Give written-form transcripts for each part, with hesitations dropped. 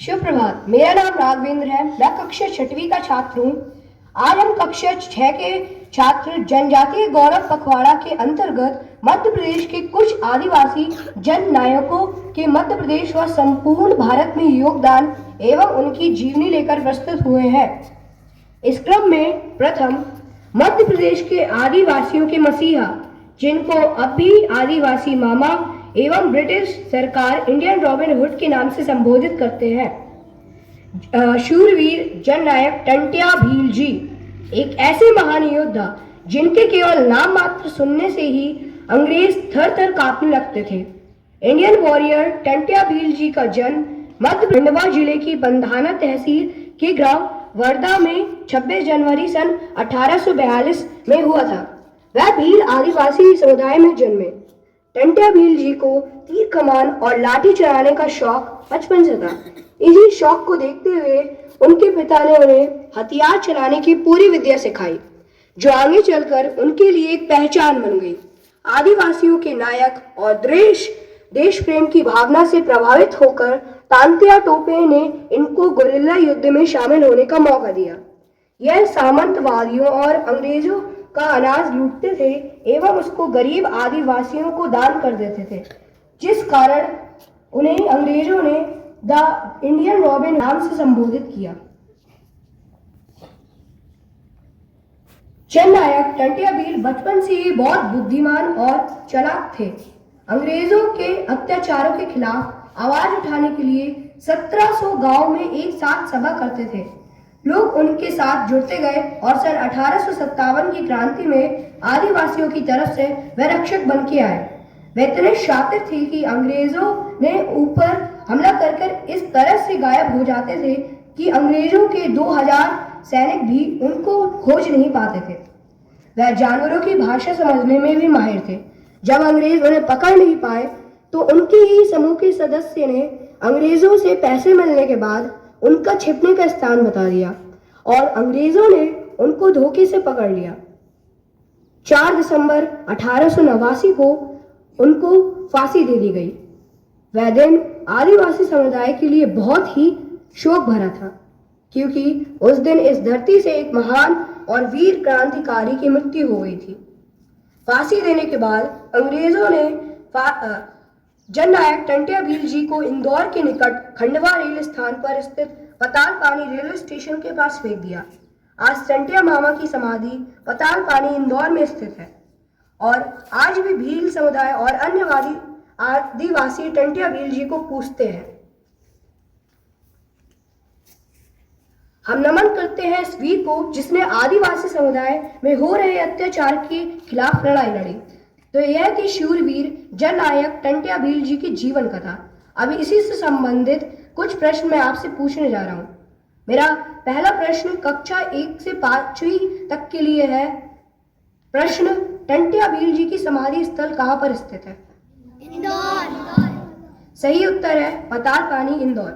शुभ प्रभात। मेरा नाम राघवेंद्र है। मैं कक्षा 6वीं का छात्र हूँ। आज हम कक्षा 6 के छात्र जनजातीय गौरव पखवाड़ा के अंतर्गत मध्य प्रदेश के कुछ आदिवासी जन नायकों के मध्य प्रदेश व संपूर्ण भारत में योगदान एवं उनकी जीवनी लेकर प्रस्तुत हुए हैं। इस क्रम में प्रथम मध्य प्रदेश के आदिवासियों के मसीहा, जिनको अब भी आदिवासी मामा एवं ब्रिटिश सरकार इंडियन रॉबिन हुड के नाम से संबोधित करते हैं, शूरवीर जननायक टंट्या भील जी, एक ऐसे महान योद्धा जिनके केवल नाम मात्र सुनने से ही अंग्रेज थर थर कांपने लगते थे। इंडियन वॉरियर टंट्या भील जी का जन्म मध्य खंडवा जिले की बंधाना तहसील के ग्राम वर्धा में 26 जनवरी सन 1842 में हुआ था। वह भील आदिवासी समुदाय में जन्मे। टंट्या भील जी को तीर कमान और लाठी चलाने का शौक बचपन से था। इसी शौक को देखते हुए उनके पिता ने उन्हें हथियार चलाने की पूरी विद्या सिखाई, जो आगे चलकर उनके लिए एक पहचान बन गई। आदिवासियों के नायक और देश प्रेम की भावना से प्रभावित होकर तांत्या टोपे ने इनको गुरिल्ला युद्ध में शामिल होने का मौका दिया। यह सामंतवादियों और अंग्रेजों का अनाज लूटते थे एवं उसको गरीब आदिवासियों को दान कर देते थे, जिस कारण उन्हें अंग्रेजों ने द इंडियन रॉबिन नाम से संबोधित किया। जननायक टंट्या भील बचपन से ही बहुत बुद्धिमान और चालाक थे। अंग्रेजों के अत्याचारों के खिलाफ आवाज उठाने के लिए 1700 गांव में एक साथ सभा करते थे। लोग उनके साथ जुड़ते गए और सन 1857 की क्रांति में आदिवासियों की तरफ से वे रक्षक बन के आए। वे इतने शातिर थे कि अंग्रेजों ने ऊपर हमला कर इस तरह से गायब हो जाते थे कि अंग्रेजों के 2000 सैनिक भी उनको खोज नहीं पाते थे। वह जानवरों की भाषा समझने में भी माहिर थे। जब अंग्रेज उन्हें पकड़ नहीं पाए तो उनके ही समूह के सदस्य ने अंग्रेजों से पैसे मिलने के बाद उनका छिपने का स्थान बता दिया और अंग्रेजों ने उनको धोखे से पकड़ लिया। 4 दिसंबर 1889 को उनको फांसी दे दी गई। वह दिन आदिवासी समुदाय के लिए बहुत ही शोक भरा था, क्योंकि उस दिन इस धरती से एक महान और वीर क्रांतिकारी की मृत्यु हो गई थी। फांसी देने के बाद अंग्रेजों ने जननायक टंट्या भील जी को इंदौर के निकट खंडवा रेल स्थान पर स्थित पताल पानी रेलवे स्टेशन के पास फेंक दिया। आज टंट्या मामा की समाधि पताल पानी इंदौर में स्थित है और आज भी भील समुदाय और अन्य आदिवासी टंट्या भील जी को पूजते हैं। हम नमन करते हैं इस वीर को जिसने आदिवासी समुदाय में हो रहे अत्याचार के खिलाफ लड़ाई लड़ी। तो यह थी शूरवीर जननायक टंट्या भील जी की जीवन कथा। अभी इसी से संबंधित कुछ प्रश्न मैं आपसे पूछने जा रहा हूँ। मेरा पहला प्रश्न कक्षा 1 से 5वीं तक के लिए है। प्रश्न, टंट्या भील जी की समाधि स्थल कहाँ पर स्थित है? इंदौर। सही उत्तर है पताल पानी, इंदौर।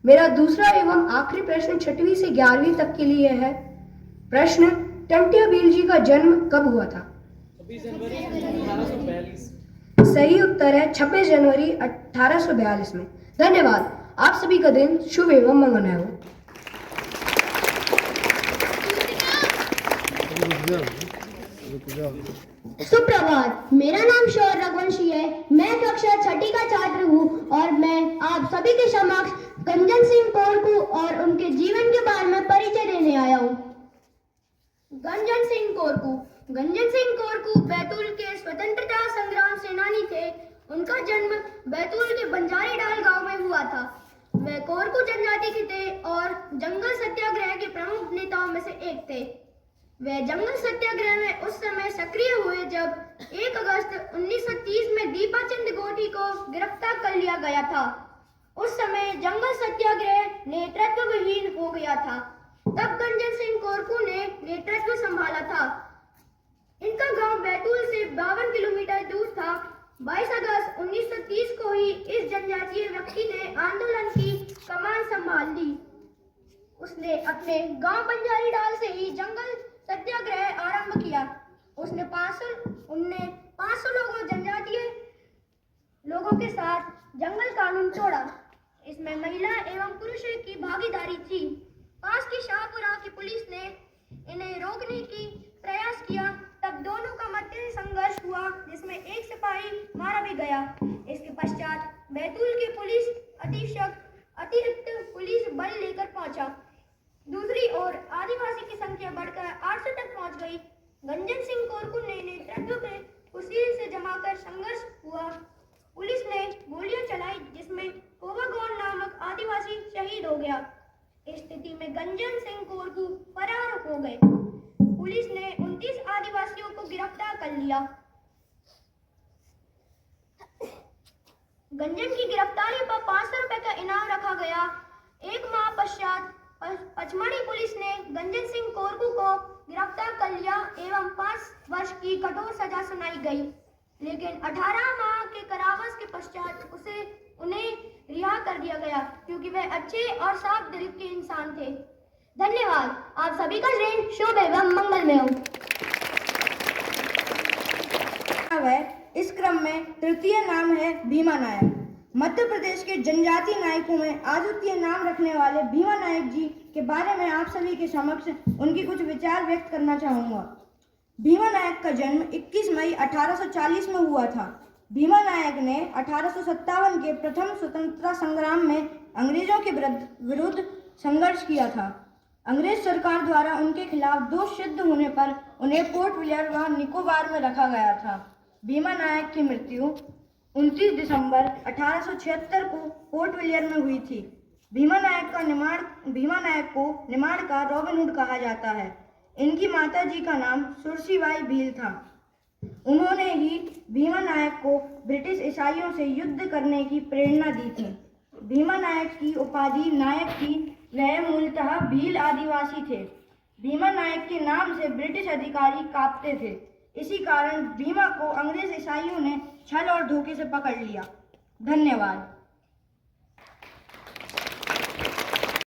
मेरा दूसरा एवं आखिरी प्रश्न 6वीं से 11वीं तक के लिए है। प्रश्न, टंट्या भील जी का जन्म कब हुआ था? 26 जनवरी 1842। सही उत्तर है 26 जनवरी 1842 में। धन्यवाद। आप सभी का दिन शुभ एवं मंगलमय हो। सुप्रभात। मेरा नाम शौर्य रघुवंशी है। मैं कक्षा 6ठी का छात्र हूँ और मैं आप सभी के समक्ष गंजन सिंह कोरकू और उनके जीवन के बारे में परिचय देने आया हूँ। गंजन सिंह कोरकू बैतूल के स्वतंत्रता संग्राम सेनानी थे। उनका जन्म बैतूल के बंजारी डाल गांव में हुआ था। वे कोरकू जनजाति के थे और जंगल सत्याग्रह के प्रमुख नेताओं में से एक थे। वे जंगल सत्याग्रह में उस समय सक्रिय हुए जब 1 अगस्त 1930 में दीपाचंद गोटी को गिरफ्तार कर लिया गया था। उस समय जंगल सत्याग्रह नेतृत्व विहीन हो गया था। तब गंजन सिंह कोरकू ने नेतृत्व संभाला था। इनका गांव बैतूल से 52 किलोमीटर दूर था। 22 अगस्त 1930 को ही इस जनजातीय व्यक्ति ने आंदोलन की कमान संभाल ली। उसने अपने गांव बंजारी डाल से ही जंगल सत्याग्रह आरंभ किया। उसने 500 जनजातीय लोगों के साथ जंगल कानून तोड़ा। इसमें महिला एवं पुरुषों की भागीदारी थी। पास की शाहपुरा की पुलिस ने इन्हें रोकने की प्रयास किया, तब दोनों का मध्य संघर्ष हुआ जिसमें एक सिपाही मारा भी गया। इसके पश्चात बैतूल के पुलिस अधीक्षक अतिरिक्त पुलिस बल लेकर पहुंचा। दूसरी ओर आदिवासी की संख्या बढ़कर 800 तक पहुंच गई। गंजन सिंह कोरकू ने नेतृत्व में कुशील से जमाकर संघर्ष हुआ। पुलिस ने गोलियां चलाई जिसमें कोबागौन नामक आदिवासी शहीद हो गया। इस स्थिति में गंजन सिंह कोरकू फरार हो गए। पुलिस ने 29 आदिवासियों को गिरफ्तार कर लिया। गंजन की गिरफ्तारी पर 500 रुपए का इनाम रखा गया। एक माह पश्चात पचमढ़ी पुलिस ने गंजन सिंह कोरकू को गिरफ्तार कर लिया एवं 5 वर्ष की कठोर सजा सुनाई गई, लेकिन 18 माह के कारावास के पश्चात उन्हें रिहा कर दिया गया क्योंकि वे अच्छे और साफ दिल के इंसान थे। धन्यवाद। आप सभी का दिन शुभ एवं मंगलमय हो। इस क्रम में तृतीय नाम है भीमा नायक। मध्य प्रदेश के जनजातीय नायकों में अद्वितीय नाम रखने वाले भीमा नायक जी के बारे में आप सभी के समक्ष उनकी कुछ विचार व्यक्त करना चाहूँगा। भीमा नायक का जन्म 21 मई 1840 में हुआ था। भीमा नायक ने 1857 के प्रथम स्वतंत्रता संग्राम में अंग्रेजों के विरुद्ध संघर्ष किया था। अंग्रेज सरकार द्वारा उनके खिलाफ दोष सिद्ध होने पर उन्हें पोर्ट ब्लेयर व निकोबार में रखा गया था। भीमा नायक की मृत्यु 29 दिसंबर 1876 को पोर्ट ब्लेयर में हुई थी। भीमा नायक को निमाड़ का रॉबिन हुड कहा जाता है। इनकी माता जी का नाम सुरसीबाई भील था। उन्होंने ही भीमा नायक को ब्रिटिश ईसाइयों से युद्ध करने की प्रेरणा दी थी। भीमा नायक की उपाधि नायक थी। वह मूलतः भील आदिवासी थे। भीमा नायक के नाम से ब्रिटिश अधिकारी कांपते थे। इसी कारण भीमा को अंग्रेज ईसाइयों ने छल और धोखे से पकड़ लिया। धन्यवाद।